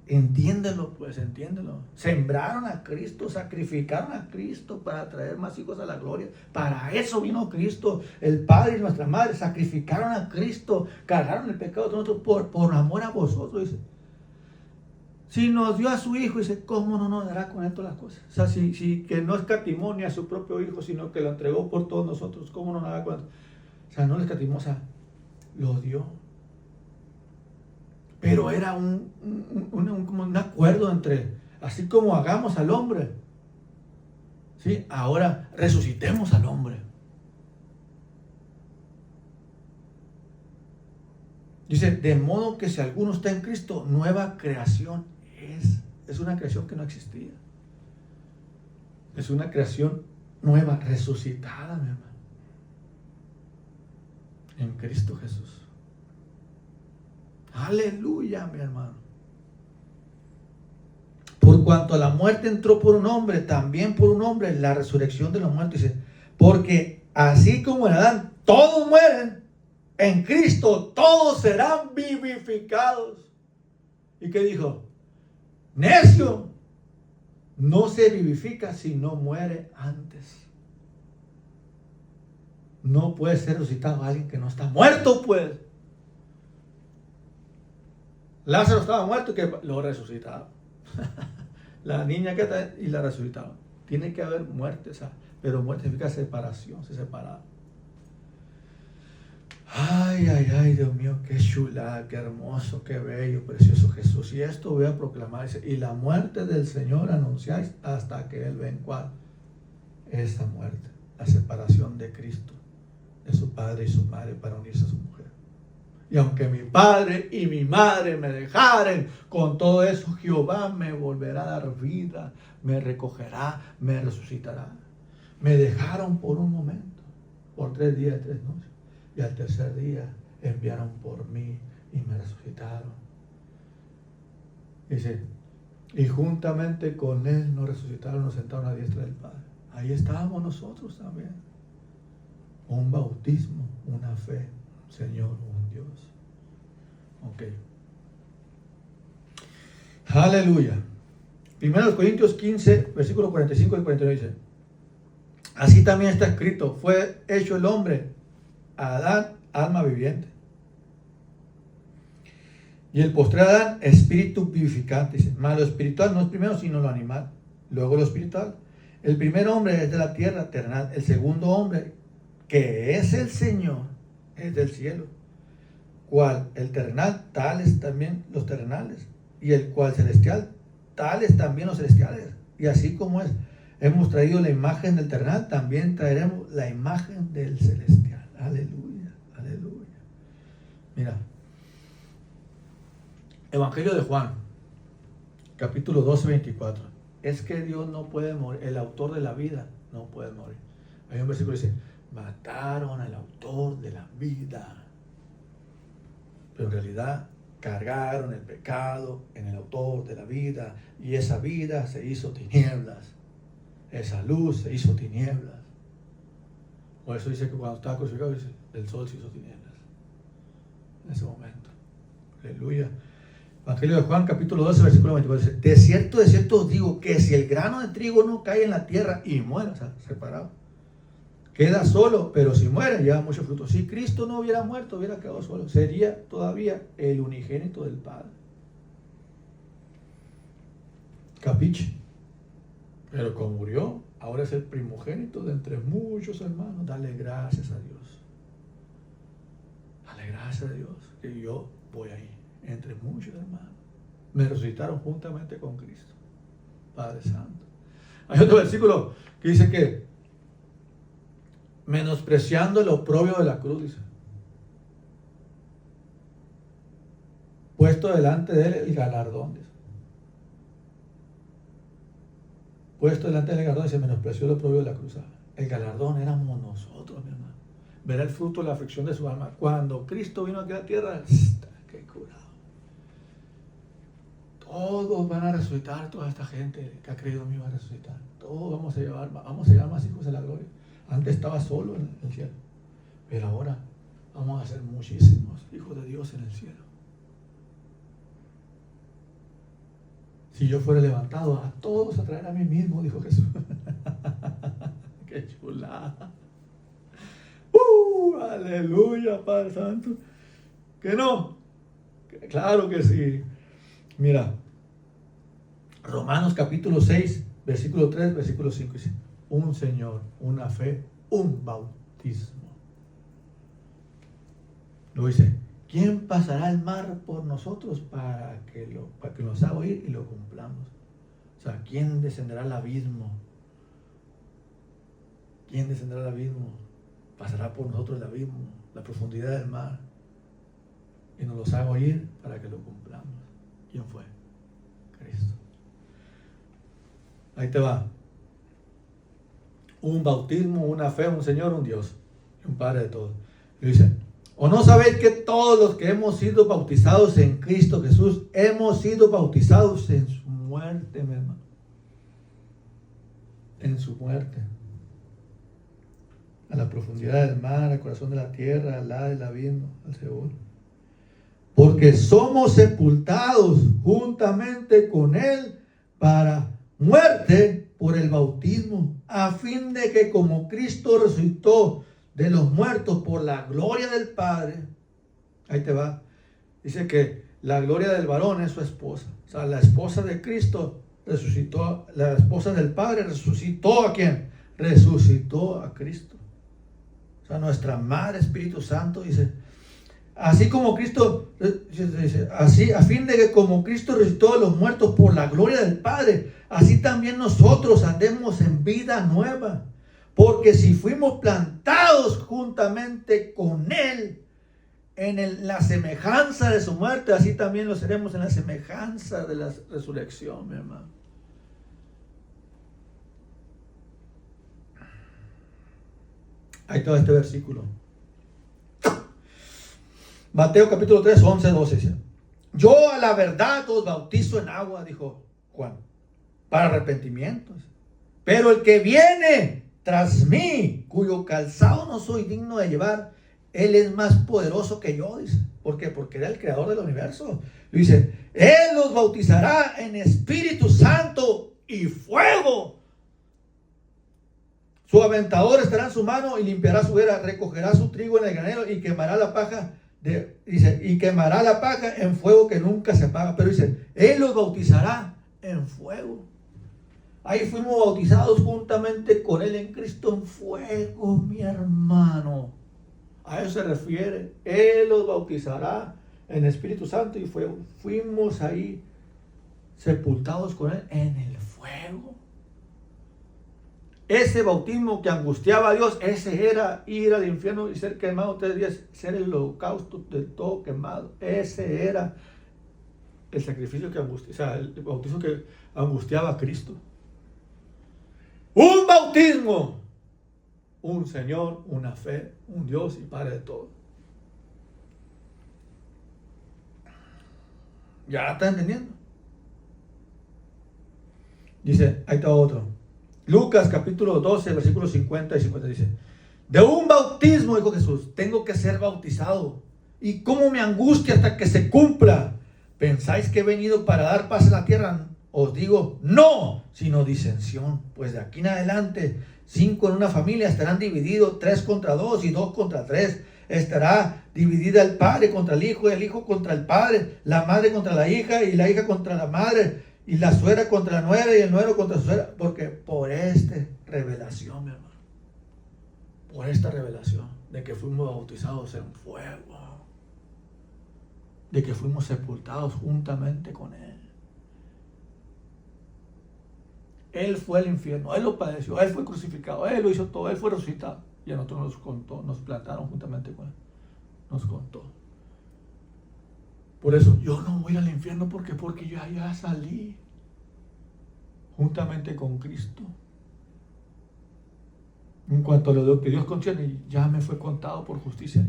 Entiéndelo, pues, entiéndelo. Sembraron a Cristo, sacrificaron a Cristo para traer más hijos a la gloria. Para eso vino Cristo. El Padre y nuestra Madre sacrificaron a Cristo, cargaron el pecado de nosotros por amor a vosotros, dice. Si nos dio a su Hijo, dice, ¿cómo no nos dará con él todas las cosas? O sea, si que no escatimó ni a su propio Hijo, sino que lo entregó por todos nosotros, ¿cómo no nos dará con él? O sea, no le escatimó, o sea, lo dio. Pero era como un acuerdo entre, así como hagamos al hombre, ¿sí? Ahora resucitemos al hombre. Dice, de modo que si alguno está en Cristo, nueva creación es una creación que no existía. Es una creación nueva, resucitada, mi hermano. En Cristo Jesús. Aleluya, mi hermano. Por cuanto la muerte entró por un hombre, también por un hombre la resurrección de los muertos. Dice, porque así como en Adán todos mueren, en Cristo todos serán vivificados. ¿Y qué dijo? Necio, no se vivifica si no muere antes. No puede ser resucitado alguien que no está muerto, pues. Lázaro estaba muerto y que lo resucitaron. La niña que está y la resucitaron. Tiene que haber muerte, ¿sabes? Pero muerte significa separación, se separaron. Ay, ay, ay, Dios mío, qué chula, qué hermoso, qué bello, precioso Jesús. Y esto voy a proclamar, dice, y la muerte del Señor anunciáis hasta que Él venga. ¿Cuál? Esta muerte, la separación de Cristo, de su padre y su madre para unirse a su mujer. Y aunque mi padre y mi madre me dejaren, con todo eso Jehová me volverá a dar vida, me recogerá, me resucitará. Me dejaron por un momento, por 3 días y 3 noches. Y al tercer día enviaron por mí y me resucitaron. Dice, y juntamente con Él nos resucitaron, nos sentaron a la diestra del Padre. Ahí estábamos nosotros también. Un bautismo, una fe, un Señor, un Dios. Ok. Aleluya. 1 Corintios 15, versículos 45 y 49 dice, así también está escrito, fue hecho el hombre, Adán, alma viviente. Y el postrer Adán, espíritu vivificante. Dice, mas lo espiritual no es primero, sino lo animal. Luego lo espiritual. El primer hombre es de la tierra terrenal. El segundo hombre, que es el Señor, es del cielo. Cual el terrenal, tales también los terrenales. Y el cual celestial, tales también los celestiales. Y así como hemos traído la imagen del terrenal, también traeremos la imagen del celestial. Aleluya, aleluya. Mira, Evangelio de Juan, capítulo 12, 24. es que Dios no puede morir, el autor de la vida no puede morir. Hay un versículo que dice, mataron al autor de la vida. Pero en realidad cargaron el pecado en el autor de la vida, y esa vida se hizo tinieblas, esa luz se hizo tinieblas. Por eso dice que cuando estaba crucificado, dice, el sol se hizo tinieblas en ese momento. Aleluya. Evangelio de Juan, capítulo 12, versículo 24, dice, de cierto os digo que si el grano de trigo no cae en la tierra y muere, o sea, separado, queda solo, pero si muere, lleva mucho fruto. Si Cristo no hubiera muerto, hubiera quedado solo, sería todavía el unigénito del Padre. Capiche. Pero como murió, ahora es el primogénito de entre muchos hermanos. Dale gracias a Dios. Dale gracias a Dios que yo voy ahí, entre muchos hermanos. Me resucitaron juntamente con Cristo. Padre Santo. Hay otro versículo que dice que menospreciando el oprobio de la cruz, dice, puesto delante de él el galardón, dice. Puesto delante del galardón, dice, menospreció el oprobio de la cruz. El galardón éramos nosotros, mi hermano. Ver el fruto de la aflicción de su alma. Cuando Cristo vino aquí a la tierra, qué curado. Todos van a resucitar, toda esta gente que ha creído en mí va a resucitar. Todos vamos a llevar más hijos de la gloria. Antes estaba solo en el cielo, pero ahora vamos a ser muchísimos hijos de Dios en el cielo. Si yo fuera levantado, a todos a traer a mí mismo, dijo Jesús. ¡Qué chulada! ¡Aleluya, Padre Santo! ¿Que no? Claro que sí. Mira, Romanos capítulo 6, versículo 3, versículo 5 dice, un Señor, una fe, un bautismo. Luego dice, ¿quién pasará el mar por nosotros para que nos haga oír y lo cumplamos? O sea, ¿quién descenderá al abismo? ¿Quién descenderá al abismo? Pasará por nosotros el abismo, la profundidad del mar, y nos los haga oír para que lo cumplamos. ¿Quién fue? Cristo. Ahí te va. Un bautismo, una fe, un Señor, un Dios, un Padre de todos. Y dice, ¿o no sabéis que todos los que hemos sido bautizados en Cristo Jesús, hemos sido bautizados en su muerte, mi hermano? En su muerte. A la profundidad del mar, al corazón de la tierra, al lado del abismo, al Seol. Porque somos sepultados juntamente con Él para muerte por el bautismo, a fin de que como Cristo resucitó de los muertos por la gloria del Padre, ahí te va, dice que la gloria del varón es su esposa, o sea, la esposa de Cristo resucitó, la esposa del Padre resucitó ¿a quién? Resucitó a Cristo. O sea, nuestra Madre Espíritu Santo dice, así como Cristo, dice, así, a fin de que como Cristo resucitó de los muertos por la gloria del Padre, así también nosotros andemos en vida nueva. Porque si fuimos plantados juntamente con Él en la semejanza de su muerte, así también lo seremos en la semejanza de la resurrección, mi hermano. Ahí está este versículo. Mateo capítulo 3, 11, 12 dice, yo a la verdad os bautizo en agua, dijo Juan, para arrepentimientos. Pero el que viene tras mí, cuyo calzado no soy digno de llevar, Él es más poderoso que yo, dice. ¿Por qué? Porque era el creador del universo. Dice, Él los bautizará en Espíritu Santo y fuego. Su aventador estará en su mano y limpiará su era, recogerá su trigo en el granero y quemará la paja. Y quemará la paja en fuego que nunca se apaga. Pero dice, Él los bautizará en fuego. Ahí fuimos bautizados juntamente con Él en Cristo en fuego, mi hermano. A eso se refiere. Él los bautizará en Espíritu Santo y fuego. Fuimos ahí sepultados con Él en el fuego. Ese bautismo que angustiaba a Dios, ese era ir al infierno y ser quemado 3 días, ser el holocausto de todo quemado. Ese era el sacrificio que angustiaba, o sea, el bautismo que angustiaba a Cristo. un bautismo, un Señor, una fe, un Dios y Padre de todo. ¿Ya está entendiendo? Dice, ahí está otro. Lucas capítulo 12, versículos 50 y 50 dice, de un bautismo, dijo Jesús, tengo que ser bautizado. ¿Y cómo me angustia hasta que se cumpla? ¿Pensáis que he venido para dar paz en la tierra? Os digo, no, sino disensión. Pues de aquí en adelante, 5 en una familia estarán divididos, 3 contra 2 y 2 contra 3. Estará dividida el padre contra el hijo y el hijo contra el padre, la madre contra la hija y la hija contra la madre, y la suegra contra la nuera y el nuero contra su suegra. Porque por esta revelación, mi hermano, por esta revelación de que fuimos bautizados en fuego, de que fuimos sepultados juntamente con Él. Él fue al infierno, Él lo padeció, Él fue crucificado, Él lo hizo todo, Él fue resucitado. Y a nosotros nos contó, nos plantaron juntamente con Él. Nos contó. Por eso yo no voy al infierno porque yo ya salí juntamente con Cristo. En cuanto a lo que Dios contiene, ya me fue contado por justicia,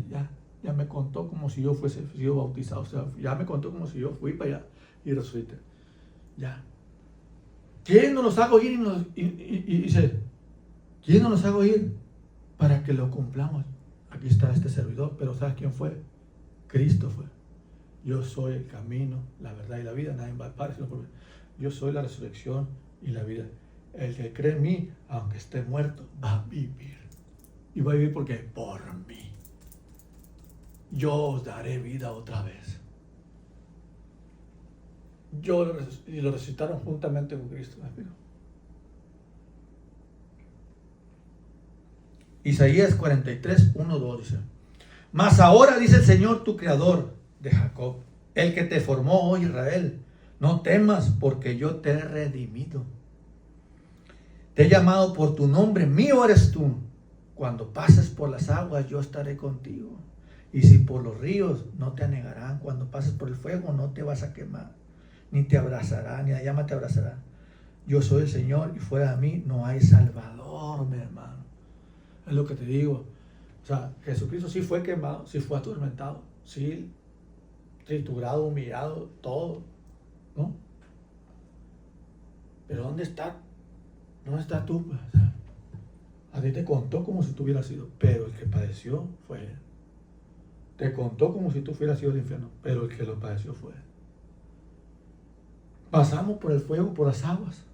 ya me contó como si yo fuese sido bautizado, o sea, ya me contó como si yo fui para allá y resucité. Ya. ¿Quién no nos haga oír y dice, quién no nos haga oír para que lo cumplamos? Aquí está este servidor, pero ¿sabes quién fue? Cristo fue. Yo soy el camino, la verdad y la vida, nadie va al Padre sino por mí. Yo soy la resurrección y la vida. El que cree en mí, aunque esté muerto, va a vivir. Y va a vivir porque por mí. Yo os daré vida otra vez. Y lo resucitaron juntamente con Cristo. Isaías 43, 1, 2 dice, mas ahora dice el Señor tu creador de Jacob, el que te formó, oh Israel, no temas porque yo te he redimido. Te he llamado por tu nombre, mío eres tú. Cuando pases por las aguas, yo estaré contigo. Y si por los ríos, no te anegarán. Cuando pases por el fuego, no te vas a quemar. Ni te abrazará, ni la llama te abrazará. Yo soy el Señor y fuera de mí no hay salvador, mi hermano. Es lo que te digo. O sea, Jesucristo sí fue quemado, sí fue atormentado, sí triturado, humillado, todo, ¿no? Pero ¿dónde está? ¿Dónde estás tú? Pues? O sea, a ti te contó como si tú hubieras sido, pero el que padeció fue Él. Te contó como si tú hubieras sido el infierno, pero el que lo padeció fue Él. Pasamos por el fuego, por las aguas,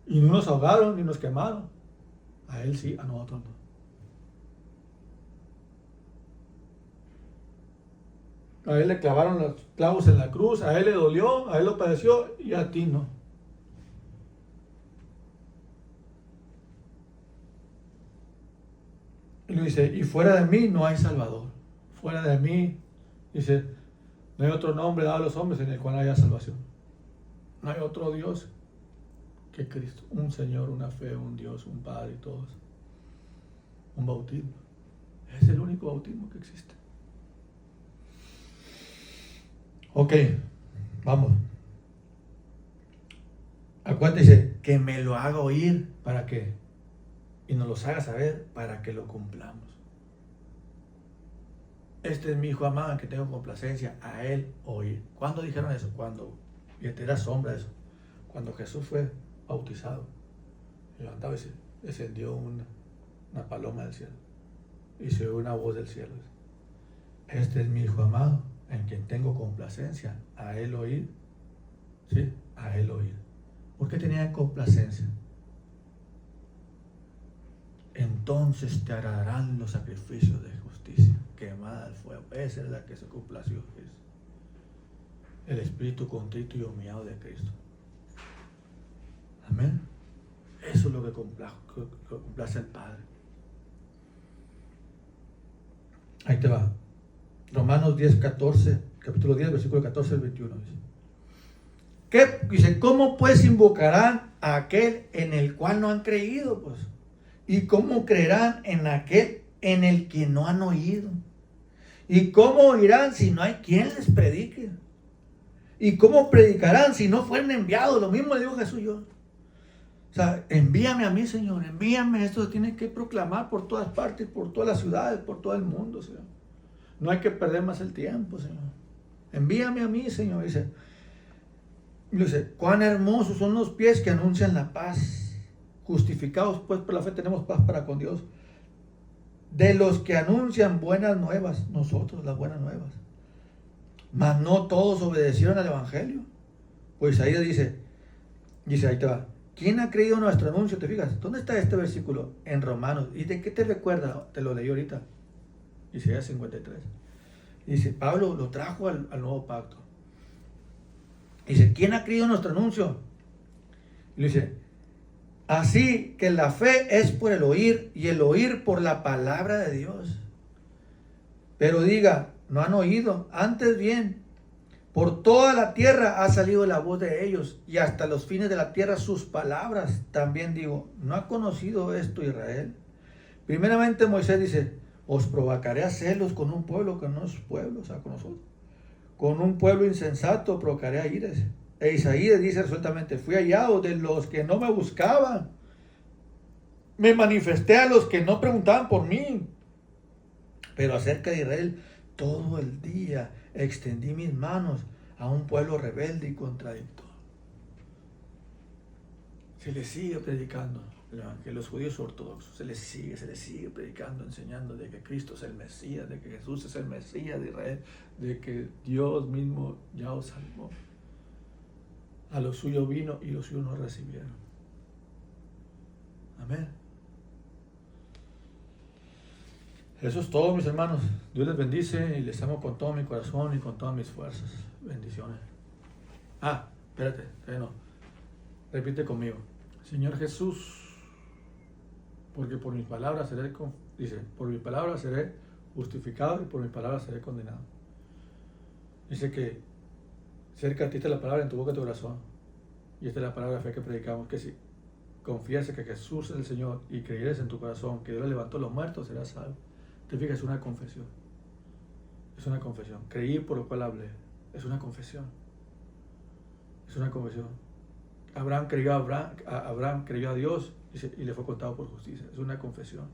y no nos ahogaron ni nos quemaron. A Él sí, a nosotros no. A Él le clavaron los clavos en la cruz, a Él le dolió, a Él lo padeció y a ti no. Y lo dice, y fuera de mí no hay salvador. Fuera de mí, dice, no hay otro nombre dado a los hombres en el cual haya salvación. No hay otro Dios que Cristo. Un Señor, una fe, un Dios, un Padre y todos. Un bautismo. Es el único bautismo que existe. Ok, vamos. Acuérdate, dice, que me lo haga oír, ¿para qué? Y nos los haga saber para que lo cumplamos. Este es mi hijo amado en que tengo complacencia, a él oír. ¿Cuándo dijeron eso? Cuando, y te da sombra eso, cuando Jesús fue bautizado, levantaba y se descendió una paloma del cielo y se oyó una voz del cielo. Este es mi hijo amado en quien tengo complacencia, a él oír. ¿Sí? A él oír. ¿Por qué tenía complacencia? Entonces te agradarán los sacrificios de justicia, quemada al fuego. Esa es la que se complació. El espíritu contrito y humillado de Cristo. Amén. Eso es lo que complace al Padre. Ahí te va. Romanos 10, 14, capítulo 10, versículo 14 al 21. Dice, ¿cómo pues invocarán a aquel en el cual no han creído? Pues, ¿y cómo creerán en aquel en el que no han oído? ¿Y cómo oirán si no hay quien les predique? ¿Y cómo predicarán si no fueren enviados? Lo mismo le dijo Jesús yo. O sea, envíame a mí, Señor, envíame. Esto se tiene que proclamar por todas partes, por todas las ciudades, por todo el mundo, Señor. No hay que perder más el tiempo, Señor. Envíame a mí, Señor. Dice, cuán hermosos son los pies que anuncian la paz. Justificados pues por la fe tenemos paz para con Dios. De los que anuncian buenas nuevas, nosotros las buenas nuevas. Mas no todos obedecieron al Evangelio. Pues ahí dice, ahí te va. ¿Quién ha creído nuestro anuncio? ¿Te fijas? ¿Dónde está este versículo? En Romanos. ¿Y de qué te recuerda? Te lo leí ahorita. Isaías 53. Dice, Pablo lo trajo al nuevo pacto. Dice, ¿quién ha creído nuestro anuncio? Y dice, así que la fe es por el oír y el oír por la palabra de Dios. Pero diga, no han oído, antes bien, por toda la tierra ha salido la voz de ellos y hasta los fines de la tierra sus palabras. También digo, ¿no ha conocido esto Israel? Primeramente Moisés dice, os provocaré a celos con un pueblo que no es pueblo, o sea, con nosotros. Con un pueblo insensato provocaré a ires. E Isaías dice resueltamente, fui hallado de los que no me buscaban. Me manifesté a los que no preguntaban por mí. Pero acerca de Israel, todo el día extendí mis manos a un pueblo rebelde y contradictorio. Se les sigue predicando el evangelio, los judíos ortodoxos, se les sigue predicando, enseñando de que Cristo es el Mesías, de que Jesús es el Mesías de Israel, de que Dios mismo ya os salvó. A los suyos vino y los suyos no recibieron. Amén. Eso es todo, mis hermanos. Dios les bendice y les amo con todo mi corazón y con todas mis fuerzas. Bendiciones. Espérate, no. Repite conmigo. Señor Jesús, porque por mis palabras por mis palabras seré justificado y por mis palabras seré condenado. Dice que cerca a ti está la palabra en tu boca y tu corazón. Y esta es la palabra de fe que predicamos, que si confieses que Jesús es el Señor y creyeres en tu corazón que Dios le levantó a los muertos, serás salvo. Te fijas, es una confesión. Es una confesión. Creí por lo cual hablé. Es una confesión. Es una confesión. Abraham creyó a Dios y le fue contado por justicia. Es una confesión.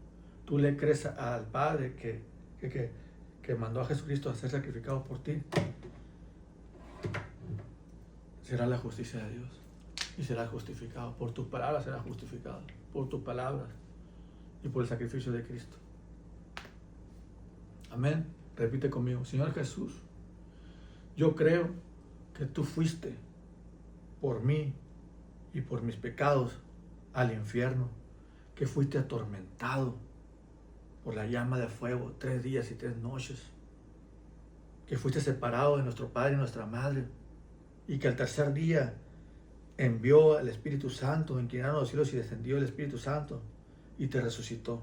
Tú le crees al Padre que mandó a Jesucristo a ser sacrificado por ti. Será la justicia de Dios. Y serás justificado. Por tus palabras serás justificado. Por tus palabras. Y por el sacrificio de Cristo. Amén. Repite conmigo. Señor Jesús, yo creo que tú fuiste por mí y por mis pecados al infierno, que fuiste atormentado por la llama de fuego 3 días y 3 noches, que fuiste separado de nuestro Padre y nuestra Madre, y que al tercer día envió al Espíritu Santo, inclinaron los cielos y descendió el Espíritu Santo y te resucitó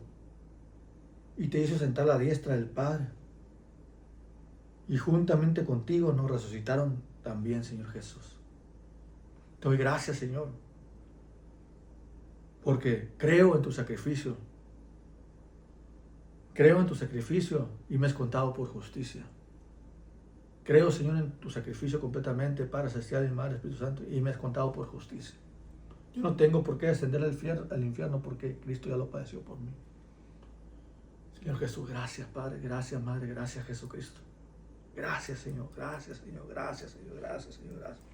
y te hizo sentar a la diestra del Padre, y juntamente contigo nos resucitaron también, Señor Jesús. Te doy gracias, Señor, porque creo en tu sacrificio. Creo en tu sacrificio y me has contado por justicia. Creo, Señor, en tu sacrificio completamente, Padre Celestial y Madre Espíritu Santo, y me has contado por justicia. Yo no tengo por qué descender al infierno porque Cristo ya lo padeció por mí. Señor Jesús, gracias, Padre, gracias, Madre, gracias, Jesucristo. Gracias, Señor, gracias, Señor, gracias, Señor, gracias, Señor, gracias.